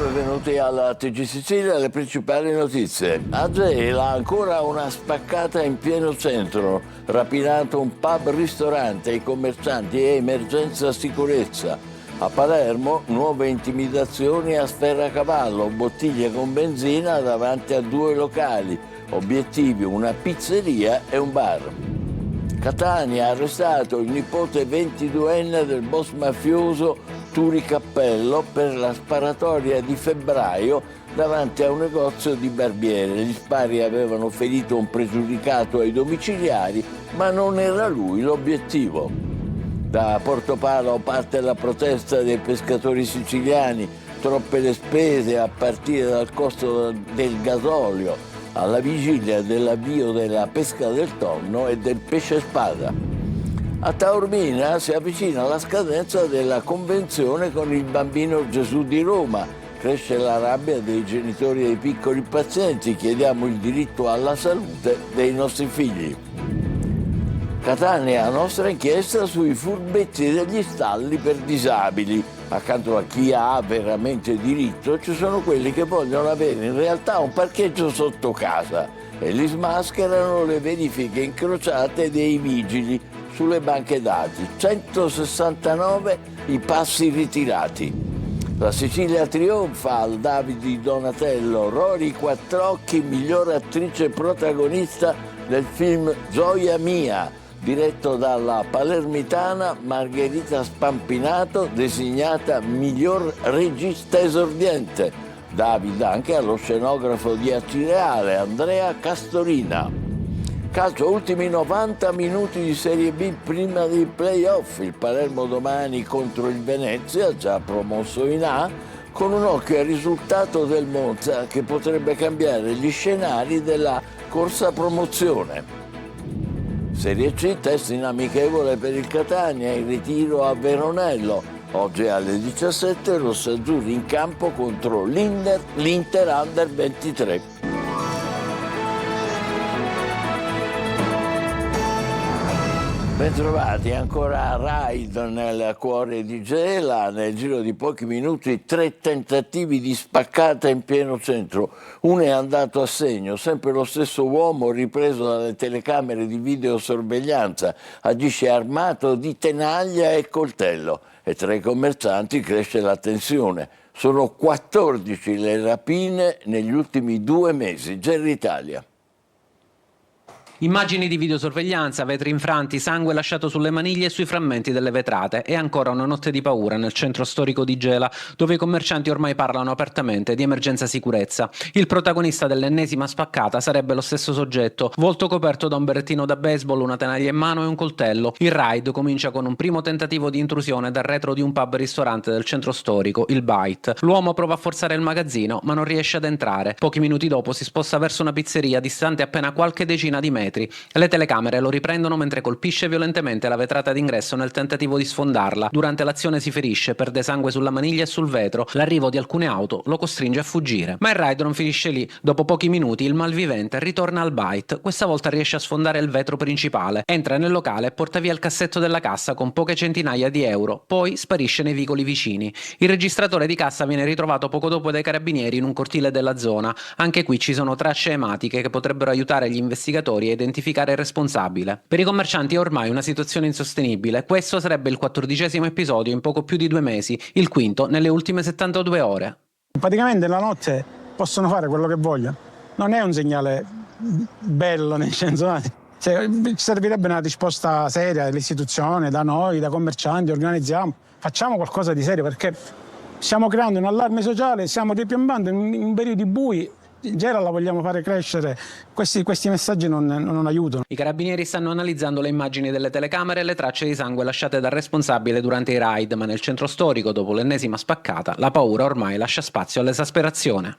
benvenuti alla TG Sicilia, le principali notizie. A Gela ancora una spaccata in pieno centro, rapinato un pub-ristorante, i commercianti e emergenza sicurezza. A Palermo nuove intimidazioni a Sferracavallo, bottiglie con benzina davanti a 2 locali, obiettivi una pizzeria e un bar. Catania ha arrestato il nipote 22enne del boss mafioso Turi Cappello per la sparatoria di febbraio davanti a un negozio di barbiere. Gli spari avevano ferito un pregiudicato ai domiciliari, ma non era lui l'obiettivo. Da Portopalo parte la protesta dei pescatori siciliani, troppe le spese a partire dal costo del gasolio, alla vigilia dell'avvio della pesca del tonno e del pesce spada. A Taormina si avvicina la scadenza della convenzione con il Bambino Gesù di Roma. Cresce la rabbia dei genitori dei piccoli pazienti, chiediamo il diritto alla salute dei nostri figli. Catania, nostra inchiesta sui furbetti degli stalli per disabili. Accanto a chi ha veramente diritto ci sono quelli che vogliono avere in realtà un parcheggio sotto casa e li smascherano le verifiche incrociate dei vigili sulle banche dati. 169 i passi ritirati. La Sicilia trionfa al Davide Donatello, Rory Quattrocchi miglior attrice protagonista del film Gioia Mia, diretto dalla palermitana Margherita Spampinato, designata miglior regista esordiente. David anche allo scenografo di Acireale, Andrea Castorina. Calcio, ultimi 90 minuti di Serie B prima dei play-off. Il Palermo domani contro il Venezia, già promosso in A, con un occhio al risultato del Monza che potrebbe cambiare gli scenari della corsa promozione. Serie C, test in amichevole per il Catania, in ritiro a Veronello. Oggi alle 17 rossazzurri in campo contro l'Inter Under 23. Bentrovati, ancora raid nel cuore di Gela. Nel giro di pochi minuti 3 tentativi di spaccata in pieno centro. Uno è andato a segno, sempre lo stesso uomo ripreso dalle telecamere di videosorveglianza. Agisce armato di tenaglia e coltello e tra i commercianti cresce la tensione. Sono 14 le rapine negli ultimi 2 mesi. Gerry Italia. Immagini di videosorveglianza, vetri infranti, sangue lasciato sulle maniglie e sui frammenti delle vetrate. E ancora una notte di paura nel centro storico di Gela, dove i commercianti ormai parlano apertamente di emergenza sicurezza. Il protagonista dell'ennesima spaccata sarebbe lo stesso soggetto, volto coperto da un berrettino da baseball, una tenaglia in mano e un coltello. Il raid comincia con un primo tentativo di intrusione dal retro di un pub-ristorante del centro storico, il Bite. L'uomo prova a forzare il magazzino, ma non riesce ad entrare. Pochi minuti dopo si sposta verso una pizzeria distante appena qualche decina di metri. Le telecamere lo riprendono mentre colpisce violentemente la vetrata d'ingresso nel tentativo di sfondarla. Durante l'azione si ferisce, perde sangue sulla maniglia e sul vetro. L'arrivo di alcune auto lo costringe a fuggire. Ma il raid non finisce lì. Dopo pochi minuti il malvivente ritorna al Bite. Questa volta riesce a sfondare il vetro principale. Entra nel locale e porta via il cassetto della cassa con poche centinaia di euro. Poi sparisce nei vicoli vicini. Il registratore di cassa viene ritrovato poco dopo dai carabinieri in un cortile della zona. Anche qui ci sono tracce ematiche che potrebbero aiutare gli investigatori a identificare il responsabile. Per i commercianti è ormai una situazione insostenibile. Questo sarebbe il 14° episodio in poco più di 2 mesi, il quinto nelle ultime 72 ore. Praticamente la notte possono fare quello che vogliono. Non è un segnale bello, nel senso, servirebbe una risposta seria dell'istituzione, da noi, da commercianti, organizziamo, facciamo qualcosa di serio perché stiamo creando un allarme sociale, stiamo ripiambando in periodi bui. Gela la vogliamo fare crescere, questi messaggi non aiutano. I carabinieri stanno analizzando le immagini delle telecamere e le tracce di sangue lasciate dal responsabile durante i raid, ma nel centro storico, dopo l'ennesima spaccata, la paura ormai lascia spazio all'esasperazione.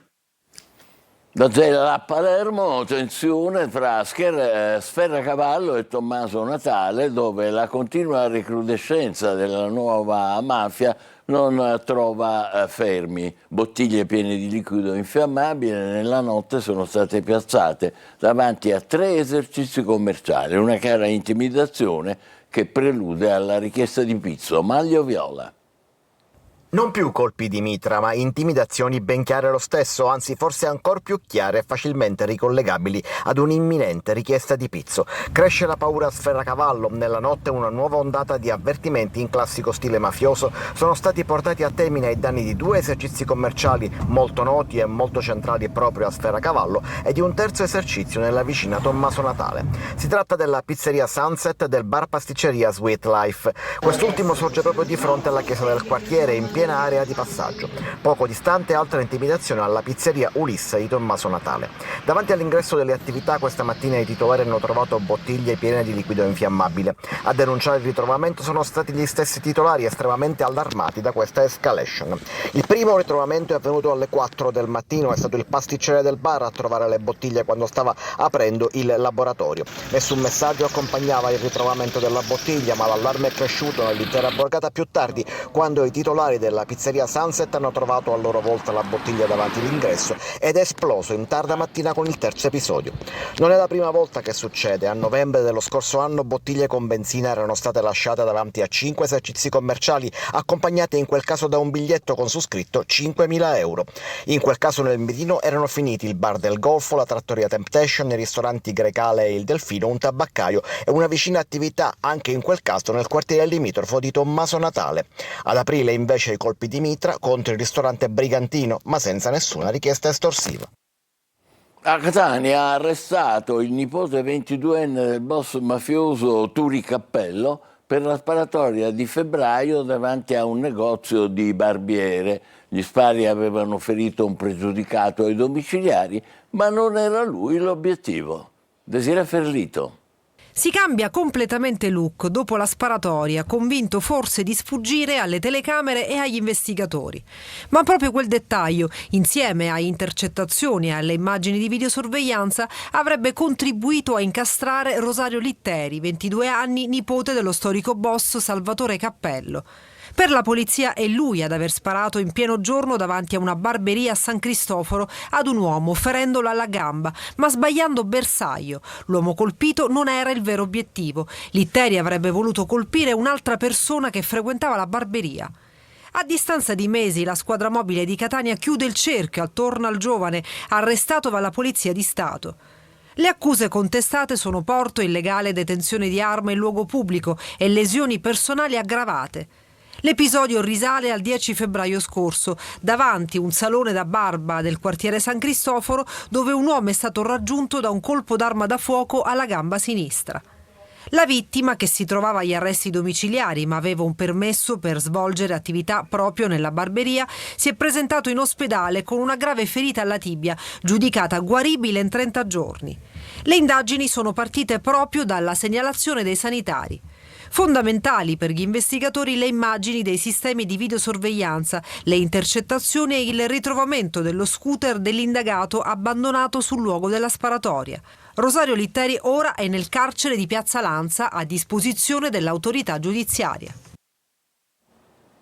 Da Gela a Palermo, tensione tra Sferracavallo e Tommaso Natale, dove la continua recrudescenza della nuova mafia non trova fermi. Bottiglie piene di liquido infiammabile nella notte sono state piazzate davanti a 3 esercizi commerciali, una chiara intimidazione che prelude alla richiesta di pizzo. Maglio viola. Non più colpi di mitra, ma intimidazioni ben chiare lo stesso, anzi forse ancor più chiare e facilmente ricollegabili ad un'imminente richiesta di pizzo. Cresce la paura a Sferacavallo, nella notte una nuova ondata di avvertimenti in classico stile mafioso sono stati portati a termine ai danni di 2 esercizi commerciali molto noti e molto centrali proprio a Sferacavallo e di un terzo esercizio nella vicina Tommaso Natale. Si tratta della pizzeria Sunset e del bar pasticceria Sweet Life. Quest'ultimo sorge proprio di fronte alla chiesa del quartiere, in piena area di passaggio. Poco distante altra intimidazione alla pizzeria Ulisse di Tommaso Natale. Davanti all'ingresso delle attività questa mattina i titolari hanno trovato bottiglie piene di liquido infiammabile. A denunciare il ritrovamento sono stati gli stessi titolari estremamente allarmati da questa escalation. Il primo ritrovamento è avvenuto alle 4 del mattino, è stato il pasticcere del bar a trovare le bottiglie quando stava aprendo il laboratorio. Nessun messaggio accompagnava il ritrovamento della bottiglia, ma l'allarme è cresciuto nell'intera borgata più tardi, quando i titolari della pizzeria Sunset hanno trovato a loro volta la bottiglia davanti all'ingresso ed è esploso in tarda mattina con il terzo episodio. Non è la prima volta che succede. A novembre dello scorso anno bottiglie con benzina erano state lasciate davanti a 5 esercizi commerciali, accompagnate in quel caso da un biglietto con su scritto 5.000 euro. In quel caso nel mirino erano finiti il bar del Golfo, la trattoria Temptation, i ristoranti Grecale e il Delfino, un tabaccaio e una vicina attività, anche in quel caso nel quartiere limitrofo di Tommaso Natale. Ad aprile invece i colpi di mitra contro il ristorante Brigantino, ma senza nessuna richiesta estorsiva. A Catania ha arrestato il nipote 22enne del boss mafioso Turi Cappello per la sparatoria di febbraio davanti a un negozio di barbiere. Gli spari avevano ferito un pregiudicato ai domiciliari, ma non era lui l'obiettivo. Desiree Ferlito. Si cambia completamente look dopo la sparatoria, convinto forse di sfuggire alle telecamere e agli investigatori. Ma proprio quel dettaglio, insieme a intercettazioni e alle immagini di videosorveglianza, avrebbe contribuito a incastrare Rosario Litteri, 22 anni, nipote dello storico boss Salvatore Cappello. Per la polizia è lui ad aver sparato in pieno giorno davanti a una barberia a San Cristoforo ad un uomo, ferendolo alla gamba, ma sbagliando bersaglio. L'uomo colpito non era il vero obiettivo. Litteri avrebbe voluto colpire un'altra persona che frequentava la barberia. A distanza di mesi la squadra mobile di Catania chiude il cerchio attorno al giovane, arrestato dalla Polizia di Stato. Le accuse contestate sono porto illegale, detenzione di arma in luogo pubblico e lesioni personali aggravate. L'episodio risale al 10 febbraio scorso, davanti un salone da barba del quartiere San Cristoforo, dove un uomo è stato raggiunto da un colpo d'arma da fuoco alla gamba sinistra. La vittima, che si trovava agli arresti domiciliari ma aveva un permesso per svolgere attività proprio nella barberia, si è presentato in ospedale con una grave ferita alla tibia, giudicata guaribile in 30 giorni. Le indagini sono partite proprio dalla segnalazione dei sanitari. Fondamentali per gli investigatori le immagini dei sistemi di videosorveglianza, le intercettazioni e il ritrovamento dello scooter dell'indagato abbandonato sul luogo della sparatoria. Rosario Litteri ora è nel carcere di Piazza Lanza a disposizione dell'autorità giudiziaria.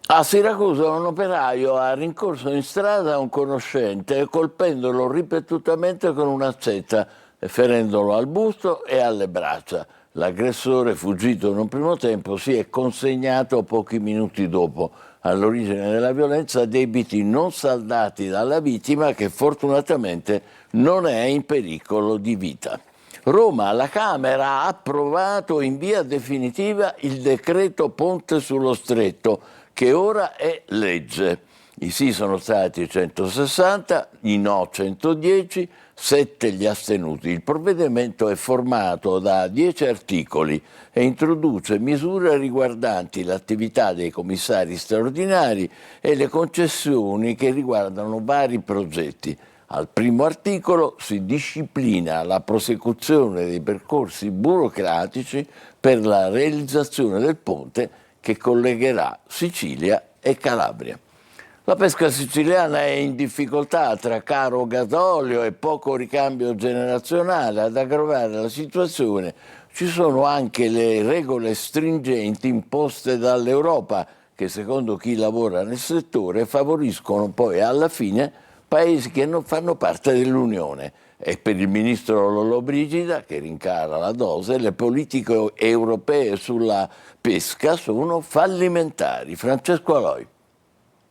A Siracusa un operaio ha rincorso in strada un conoscente colpendolo ripetutamente con un'accetta e ferendolo al busto e alle braccia. L'aggressore, fuggito in un primo tempo, si è consegnato pochi minuti dopo. All'origine della violenza debiti non saldati dalla vittima, che fortunatamente non è in pericolo di vita. Roma, la Camera ha approvato in via definitiva il decreto Ponte sullo Stretto, che ora è legge. I sì sono stati 160, i no 110, 7 gli astenuti. Il provvedimento è formato da 10 articoli e introduce misure riguardanti l'attività dei commissari straordinari e le concessioni che riguardano vari progetti. Al primo articolo si disciplina la prosecuzione dei percorsi burocratici per la realizzazione del ponte che collegherà Sicilia e Calabria. La pesca siciliana è in difficoltà tra caro gasolio e poco ricambio generazionale. Ad aggravare la situazione ci sono anche le regole stringenti imposte dall'Europa, che secondo chi lavora nel settore favoriscono poi alla fine paesi che non fanno parte dell'Unione. E per il ministro Lollobrigida, che rincara la dose, le politiche europee sulla pesca sono fallimentari. Francesco Aloi.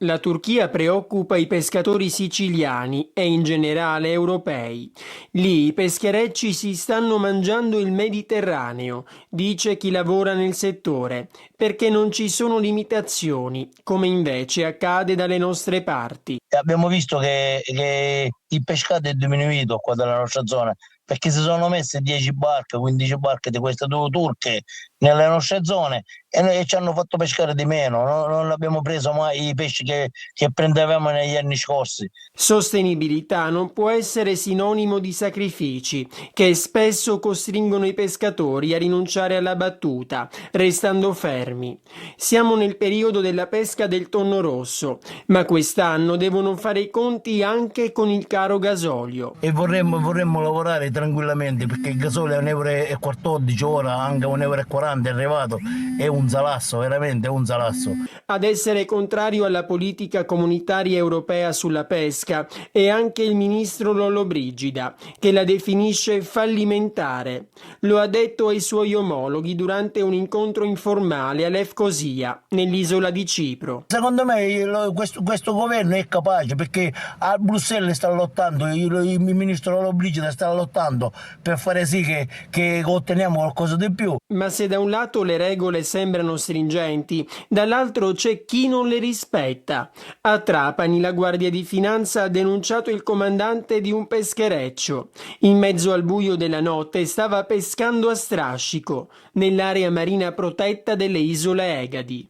La Turchia preoccupa i pescatori siciliani e in generale europei. Lì i pescherecci si stanno mangiando il Mediterraneo, dice chi lavora nel settore, perché non ci sono limitazioni, come invece accade dalle nostre parti. Abbiamo visto che il pescato è diminuito qua dalla nostra zona, perché si sono messe 10 barche, 15 barche di queste due turche nelle nostre zone e noi ci hanno fatto pescare di meno, non abbiamo preso mai i pesci che prendevamo negli anni scorsi. Sostenibilità non può essere sinonimo di sacrifici, che spesso costringono i pescatori a rinunciare alla battuta, restando fermi. Siamo nel periodo della pesca del tonno rosso, ma quest'anno devono fare i conti anche con il caro gasolio. E vorremmo lavorare tranquillamente, perché il gasolio è 1,14 euro, ora anche 1,40 euro è arrivato, è un salasso, veramente è un salasso. Ad essere contrario alla politica comunitaria europea sulla pesca è anche il ministro Lollobrigida, che la definisce fallimentare. Lo ha detto ai suoi omologhi durante un incontro informale a Lefkosia, nell'isola di Cipro. Secondo me questo governo è capace, perché a Bruxelles sta lottando, il ministro Lollobrigida sta lottando per fare sì che otteniamo qualcosa di più. Ma se da un lato le regole sembrano stringenti, dall'altro c'è chi non le rispetta. A Trapani la Guardia di Finanza ha denunciato il comandante di un peschereccio. In mezzo al buio della notte stava pescando a strascico nell'area marina protetta delle isole Egadi.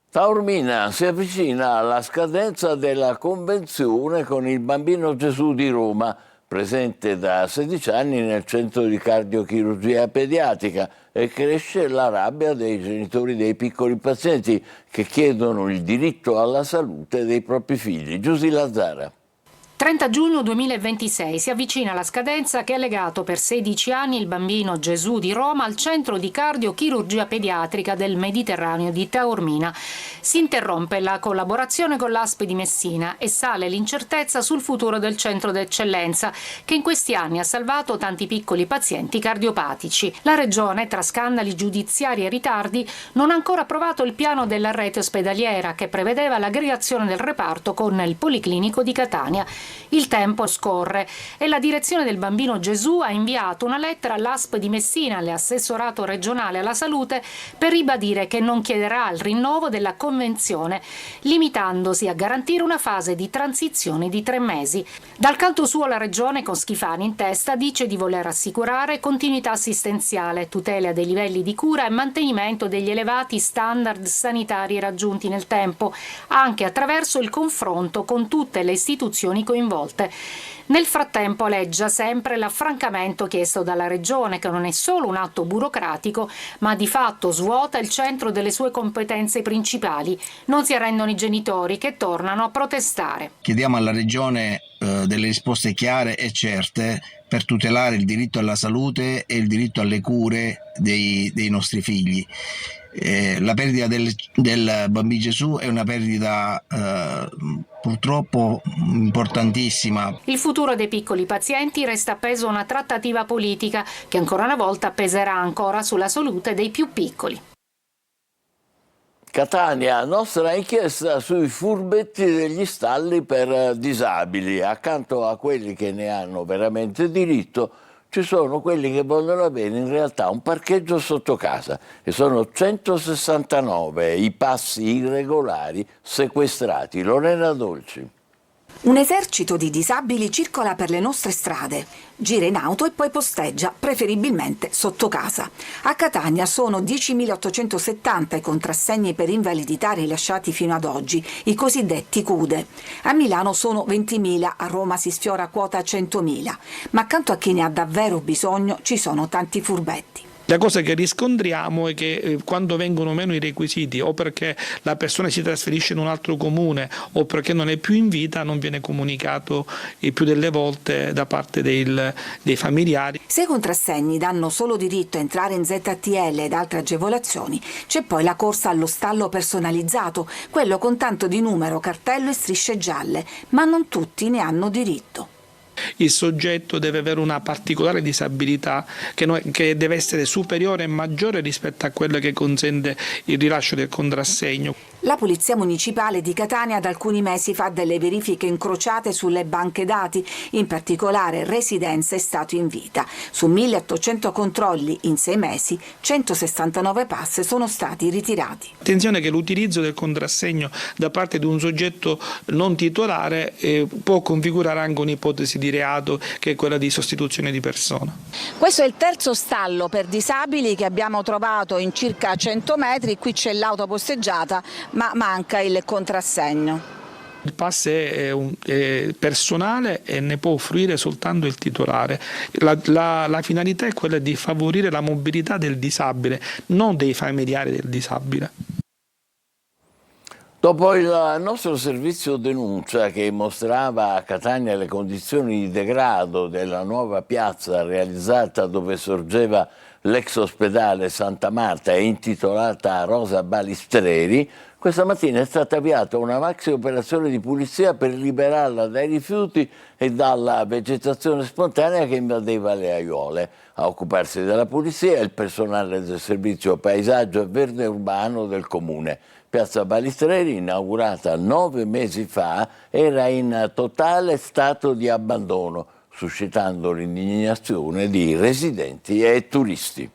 Taormina si avvicina alla scadenza della convenzione con il Bambino Gesù di Roma, presente da 16 anni nel centro di cardiochirurgia pediatrica, e cresce la rabbia dei genitori dei piccoli pazienti che chiedono il diritto alla salute dei propri figli. Giusy Lazzara. 30 giugno 2026 si avvicina la scadenza che ha legato per 16 anni il Bambino Gesù di Roma al centro di cardiochirurgia pediatrica del Mediterraneo di Taormina. Si interrompe la collaborazione con l'ASP di Messina e sale l'incertezza sul futuro del centro d'eccellenza, che in questi anni ha salvato tanti piccoli pazienti cardiopatici. La Regione, tra scandali giudiziari e ritardi, non ha ancora approvato il piano della rete ospedaliera che prevedeva l'aggregazione del reparto con il Policlinico di Catania. Il tempo scorre e la direzione del Bambino Gesù ha inviato una lettera all'ASP di Messina, all'assessorato regionale alla salute, per ribadire che non chiederà il rinnovo della convenzione, limitandosi a garantire una fase di transizione di 3 mesi. Dal canto suo la Regione, con Schifani in testa, dice di voler assicurare continuità assistenziale, tutela dei livelli di cura e mantenimento degli elevati standard sanitari raggiunti nel tempo, anche attraverso il confronto con tutte le istituzioni coinvolte. Nel frattempo aleggia sempre l'affrancamento chiesto dalla Regione, che non è solo un atto burocratico, ma di fatto svuota il centro delle sue competenze principali. Non si arrendono i genitori, che tornano a protestare. Chiediamo alla Regione delle risposte chiare e certe per tutelare il diritto alla salute e il diritto alle cure dei nostri figli. La perdita del Bambino Gesù è una perdita purtroppo importantissima. Il futuro dei piccoli pazienti resta appeso a una trattativa politica che ancora una volta peserà ancora sulla salute dei più piccoli. Catania, nostra inchiesta sui furbetti degli stalli per disabili. Accanto a quelli che ne hanno veramente diritto, ci sono quelli che vogliono avere in realtà un parcheggio sotto casa, e sono 169 i passi irregolari sequestrati. Lorena Dolci. Un esercito di disabili circola per le nostre strade, gira in auto e poi posteggia, preferibilmente sotto casa. A Catania sono 10.870 i contrassegni per invalidità rilasciati fino ad oggi, i cosiddetti CUDE. A Milano sono 20.000, a Roma si sfiora quota 100.000. Ma accanto a chi ne ha davvero bisogno ci sono tanti furbetti. La cosa che riscontriamo è che quando vengono meno i requisiti, o perché la persona si trasferisce in un altro comune o perché non è più in vita, non viene comunicato il più delle volte da parte dei familiari. Se i contrassegni danno solo diritto a entrare in ZTL ed altre agevolazioni, c'è poi la corsa allo stallo personalizzato, quello con tanto di numero, cartello e strisce gialle, ma non tutti ne hanno diritto. il soggetto deve avere una particolare disabilità che deve essere superiore e maggiore rispetto a quello che consente il rilascio del contrassegno. La Polizia Municipale di Catania da alcuni mesi fa delle verifiche incrociate sulle banche dati, in particolare residenze e stato in vita. Su 1.800 controlli in 6 mesi, 169 pass sono stati ritirati. Attenzione che l'utilizzo del contrassegno da parte di un soggetto non titolare può configurare anche un'ipotesi di reato, che è quella di sostituzione di persona. Questo è il terzo stallo per disabili che abbiamo trovato in circa 100 metri, qui c'è l'auto posteggiata ma manca il contrassegno. Il pass è personale e ne può fruire soltanto il titolare. La finalità è quella di favorire la mobilità del disabile, non dei familiari del disabile. Dopo il nostro servizio denuncia che mostrava a Catania le condizioni di degrado della nuova piazza realizzata dove sorgeva l'ex ospedale Santa Marta e intitolata a Rosa Balistreri, questa mattina è stata avviata una maxi operazione di pulizia per liberarla dai rifiuti e dalla vegetazione spontanea che invadeva le aiuole. A occuparsi della pulizia è il personale del servizio paesaggio e verde urbano del comune. Piazza Balistreri, inaugurata 9 mesi fa, era in totale stato di abbandono, suscitando l'indignazione di residenti e turisti.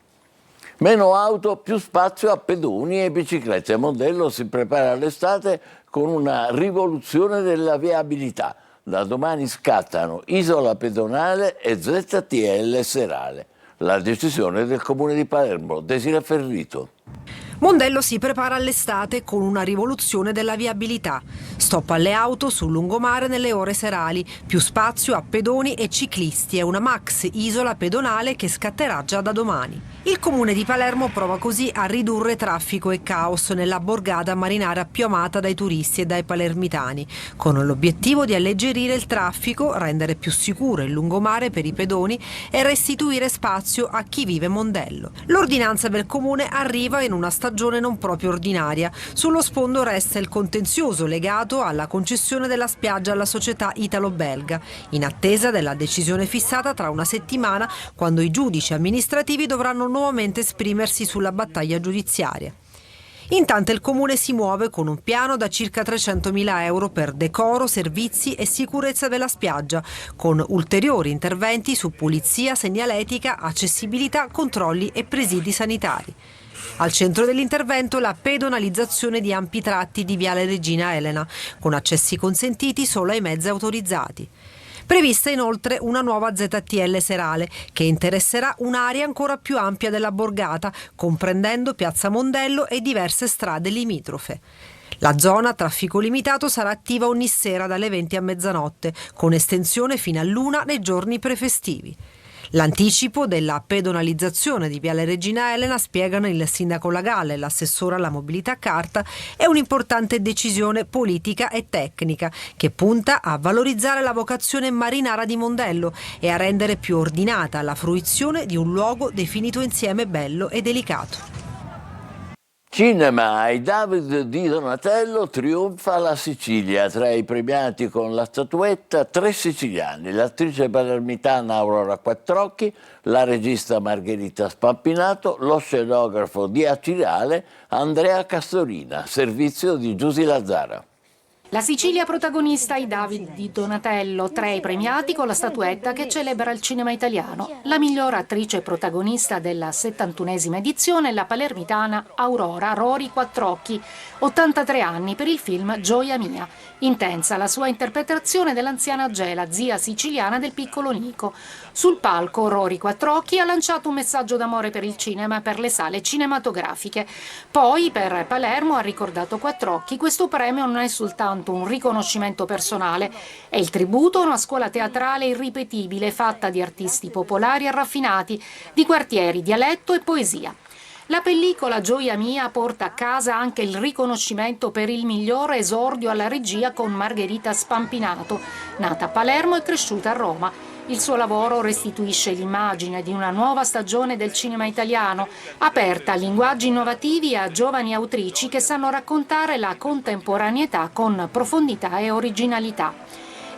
Meno auto, più spazio a pedoni e biciclette. Mondello si prepara all'estate con una rivoluzione della viabilità. Da domani scattano Isola Pedonale e ZTL Serale. La decisione del Comune di Palermo. Desiree Ferrito. Mondello si prepara all'estate con una rivoluzione della viabilità. Stop alle auto sul lungomare nelle ore serali, più spazio a pedoni e ciclisti e una max isola pedonale che scatterà già da domani. Il Comune di Palermo prova così a ridurre traffico e caos nella borgata marinara più amata dai turisti e dai palermitani, con l'obiettivo di alleggerire il traffico, rendere più sicuro il lungomare per i pedoni e restituire spazio a chi vive Mondello. L'ordinanza del Comune arriva in una stagione non proprio ordinaria. Sullo sfondo resta il contenzioso legato alla concessione della spiaggia alla società italo-belga, in attesa della decisione fissata tra una settimana, quando i giudici amministrativi dovranno nuovamente esprimersi sulla battaglia giudiziaria. Intanto il Comune si muove con un piano da circa 300.000 euro per decoro, servizi e sicurezza della spiaggia, con ulteriori interventi su pulizia, segnaletica, accessibilità, controlli e presidi sanitari. Al centro dell'intervento la pedonalizzazione di ampi tratti di Viale Regina Elena, con accessi consentiti solo ai mezzi autorizzati. Prevista inoltre una nuova ZTL Serale che interesserà un'area ancora più ampia della borgata, comprendendo Piazza Mondello e diverse strade limitrofe. La zona a traffico limitato sarà attiva ogni sera dalle 20 a mezzanotte, con estensione fino all'1 nei giorni prefestivi. L'anticipo della pedonalizzazione di Viale Regina Elena, spiegano il sindaco Lagalle e l'assessore alla mobilità Carta, è un'importante decisione politica e tecnica che punta a valorizzare la vocazione marinara di Mondello e a rendere più ordinata la fruizione di un luogo definito insieme bello e delicato. Cinema, ai David di Donatello trionfa la Sicilia. Tra i premiati con la statuetta 3 siciliani: l'attrice palermitana Aurora Quattrocchi, la regista Margherita Spampinato, lo scenografo di Acireale Andrea Castorina. Servizio di Giusy Lazzara. La Sicilia protagonista ai David di Donatello, 3 i premiati con la statuetta che celebra il cinema italiano. La miglior attrice protagonista della 71esima edizione è la palermitana Aurora Rori Quattrocchi, 83 anni, per il film Gioia mia. Intensa la sua interpretazione dell'anziana Gela, zia siciliana del piccolo Nico. Sul palco Rori Quattrocchi ha lanciato un messaggio d'amore per il cinema e per le sale cinematografiche. Poi per Palermo ha ricordato Quattrocchi: questo premio non è soltanto un riconoscimento personale, è il tributo a una scuola teatrale irripetibile fatta di artisti popolari e raffinati, di quartieri, dialetto e poesia. La pellicola Gioia mia porta a casa anche il riconoscimento per il miglior esordio alla regia con Margherita Spampinato, nata a Palermo e cresciuta a Roma. Il suo lavoro restituisce l'immagine di una nuova stagione del cinema italiano, aperta a linguaggi innovativi e a giovani autrici che sanno raccontare la contemporaneità con profondità e originalità.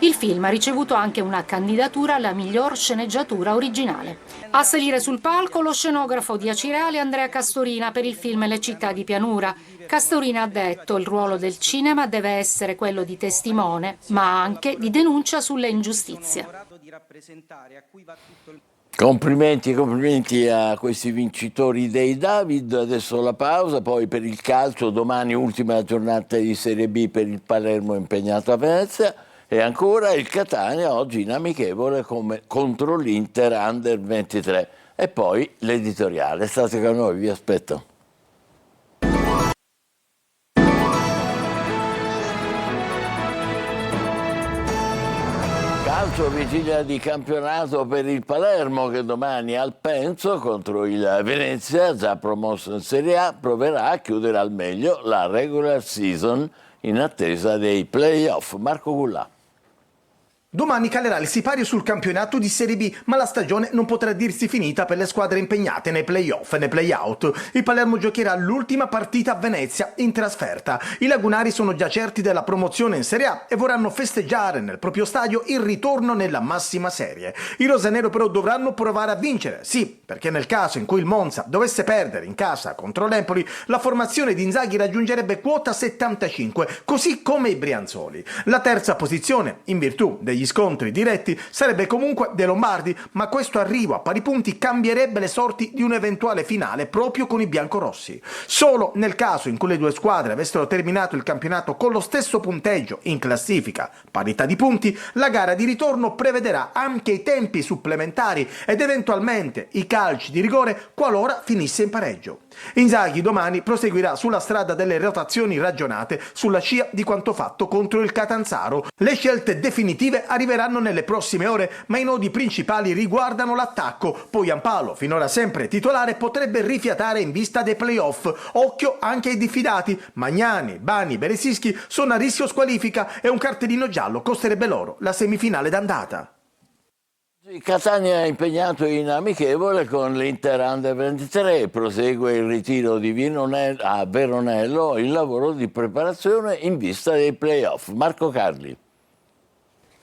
Il film ha ricevuto anche una candidatura alla miglior sceneggiatura originale. A salire sul palco lo scenografo di Acireale Andrea Castorina per il film Le città di pianura. Castorina ha detto: il ruolo del cinema deve essere quello di testimone, ma anche di denuncia sulle ingiustizie. Complimenti a questi vincitori dei David. Adesso la pausa, poi per il calcio domani ultima giornata di Serie B per il Palermo impegnato a Venezia e ancora il Catania oggi in amichevole contro l'Inter Under 23 e poi l'editoriale. State con noi, vi aspetto. Calcio, vigilia di campionato per il Palermo che domani al Penzo contro il Venezia, già promosso in Serie A, proverà a chiudere al meglio la regular season in attesa dei play-off. Marco Gullà. Domani calerà il sipario sul campionato di Serie B, ma la stagione non potrà dirsi finita per le squadre impegnate nei play-off e nei play-out. Il Palermo giocherà l'ultima partita a Venezia in trasferta. I lagunari sono già certi della promozione in Serie A e vorranno festeggiare nel proprio stadio il ritorno nella massima serie. I rosanero però dovranno provare a vincere, sì, perché nel caso in cui il Monza dovesse perdere in casa contro l'Empoli, la formazione di Inzaghi raggiungerebbe quota 75, così come i brianzoli. La terza posizione, in virtù degli scontri diretti, sarebbe comunque dei lombardi, ma questo arrivo a pari punti cambierebbe le sorti di un'eventuale finale proprio con i biancorossi. Solo nel caso in cui le due squadre avessero terminato il campionato con lo stesso punteggio in classifica, parità di punti, la gara di ritorno prevederà anche i tempi supplementari ed eventualmente i calci di rigore qualora finisse in pareggio. Inzaghi domani proseguirà sulla strada delle rotazioni ragionate sulla scia di quanto fatto contro il Catanzaro. Le scelte definitive arriveranno nelle prossime ore, ma i nodi principali riguardano l'attacco. Poi Ampalo, finora sempre titolare, potrebbe rifiatare in vista dei play-off. Occhio anche ai diffidati. Magnani, Bani, Beresischi sono a rischio squalifica e un cartellino giallo costerebbe loro la semifinale d'andata. Catania è impegnato in amichevole con l'Inter Under 23, prosegue il ritiro di a Veronello, il lavoro di preparazione in vista dei play-off. Marco Carli.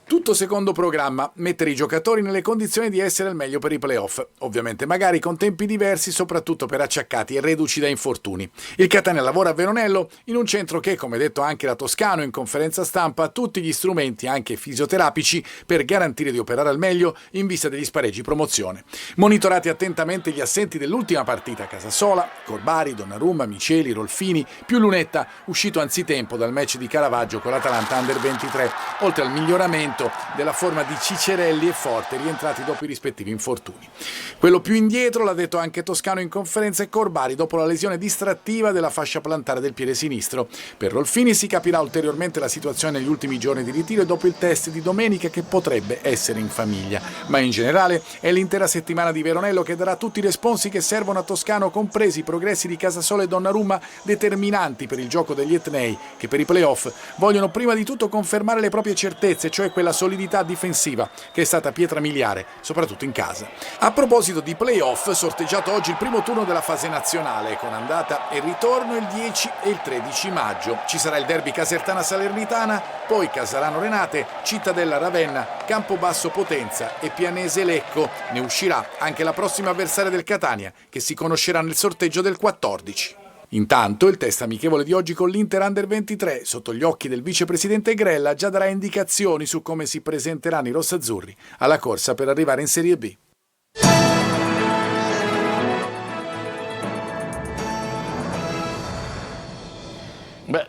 Tutto secondo programma, mettere i giocatori nelle condizioni di essere al meglio per i playoff, ovviamente magari con tempi diversi soprattutto per acciaccati e reduci da infortuni. Il Catania lavora a Veronello in un centro che, come detto anche da Toscano in conferenza stampa, ha tutti gli strumenti, anche fisioterapici, per garantire di operare al meglio in vista degli spareggi promozione. Monitorati attentamente gli assenti dell'ultima partita a Casasola, Corbari, Donnarumma, Miceli, Rolfini, più Lunetta, uscito anzitempo dal match di Caravaggio con l'Atalanta Under 23, oltre al miglioramento della forma di Cicerelli e Forte, rientrati dopo i rispettivi infortuni. Quello più indietro, l'ha detto anche Toscano in conferenza, è Corbari dopo la lesione distrattiva della fascia plantare del piede sinistro. Per Rolfini si capirà ulteriormente la situazione negli ultimi giorni di ritiro e dopo il test di domenica che potrebbe essere in famiglia. Ma in generale è l'intera settimana di Veronello che darà tutti i responsi che servono a Toscano, compresi i progressi di Casasola e Donnarumma, determinanti per il gioco degli etnei, che per i playoff vogliono prima di tutto confermare le proprie certezze, cioè quella solidità difensiva che è stata pietra miliare, soprattutto in casa. A proposito di playoff, sorteggiato oggi il primo turno della fase nazionale con andata e ritorno il 10 e il 13 maggio. Ci sarà il derby Casertana-Salernitana, poi Casarano-Renate, Cittadella-Ravenna, Campobasso-Potenza e Pianese-Lecco. Ne uscirà anche la prossima avversaria del Catania, che si conoscerà nel sorteggio del 14. Intanto il test amichevole di oggi con l'Inter Under 23, sotto gli occhi del vicepresidente Grella, già darà indicazioni su come si presenteranno i rossazzurri alla corsa per arrivare in Serie B.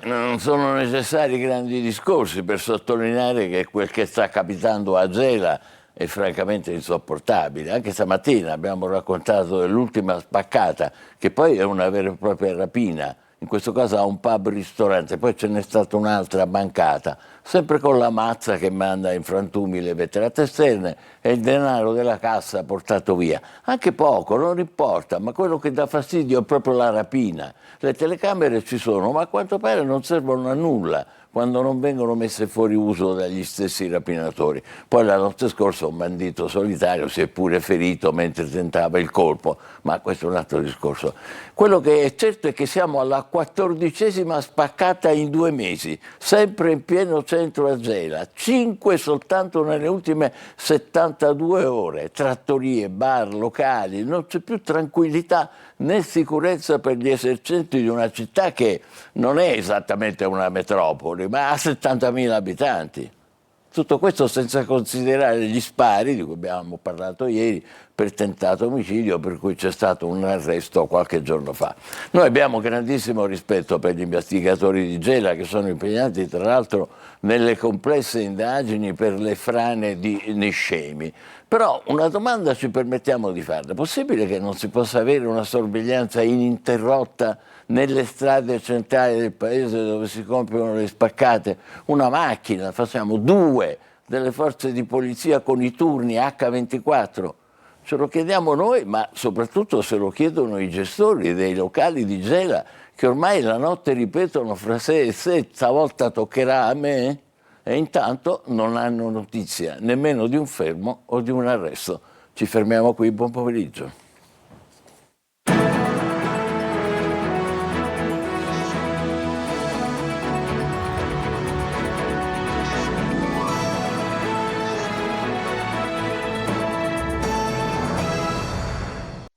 Non sono necessari grandi discorsi per sottolineare che quel che sta capitando a Gela è francamente insopportabile. Anche stamattina abbiamo raccontato dell'ultima spaccata, che poi è una vera e propria rapina, in questo caso a un pub-ristorante, poi ce n'è stata un'altra bancata, sempre con la mazza che manda in frantumi le vetrate esterne e il denaro della cassa portato via. Anche poco, non importa, ma quello che dà fastidio è proprio la rapina. Le telecamere ci sono, ma a quanto pare non servono a nulla. quando non vengono messe fuori uso dagli stessi rapinatori. Poi la notte scorsa un bandito solitario si è pure ferito mentre tentava il colpo, ma questo è un altro discorso. Quello che è certo è che siamo alla 14ª spaccata in 2 mesi, sempre in pieno centro a Gela, 5 soltanto nelle ultime 72 ore, trattorie, bar, locali, non c'è più tranquillità né sicurezza per gli esercenti di una città che non è esattamente una metropoli, ma ha 70.000 abitanti. Tutto questo senza considerare gli spari di cui abbiamo parlato ieri per tentato omicidio, per cui c'è stato un arresto qualche giorno fa. Noi abbiamo grandissimo rispetto per gli investigatori di Gela che sono impegnati tra l'altro nelle complesse indagini per le frane di Niscemi. Però una domanda ci permettiamo di farla. È possibile che non si possa avere una sorveglianza ininterrotta nelle strade centrali del paese dove si compiono le spaccate? Una macchina, facciamo 2 delle forze di polizia con i turni H24. Ce lo chiediamo noi, ma soprattutto se lo chiedono i gestori dei locali di Gela, che ormai la notte ripetono fra sé e sé, stavolta toccherà a me? E intanto non hanno notizia nemmeno di un fermo o di un arresto. Ci fermiamo qui, buon pomeriggio.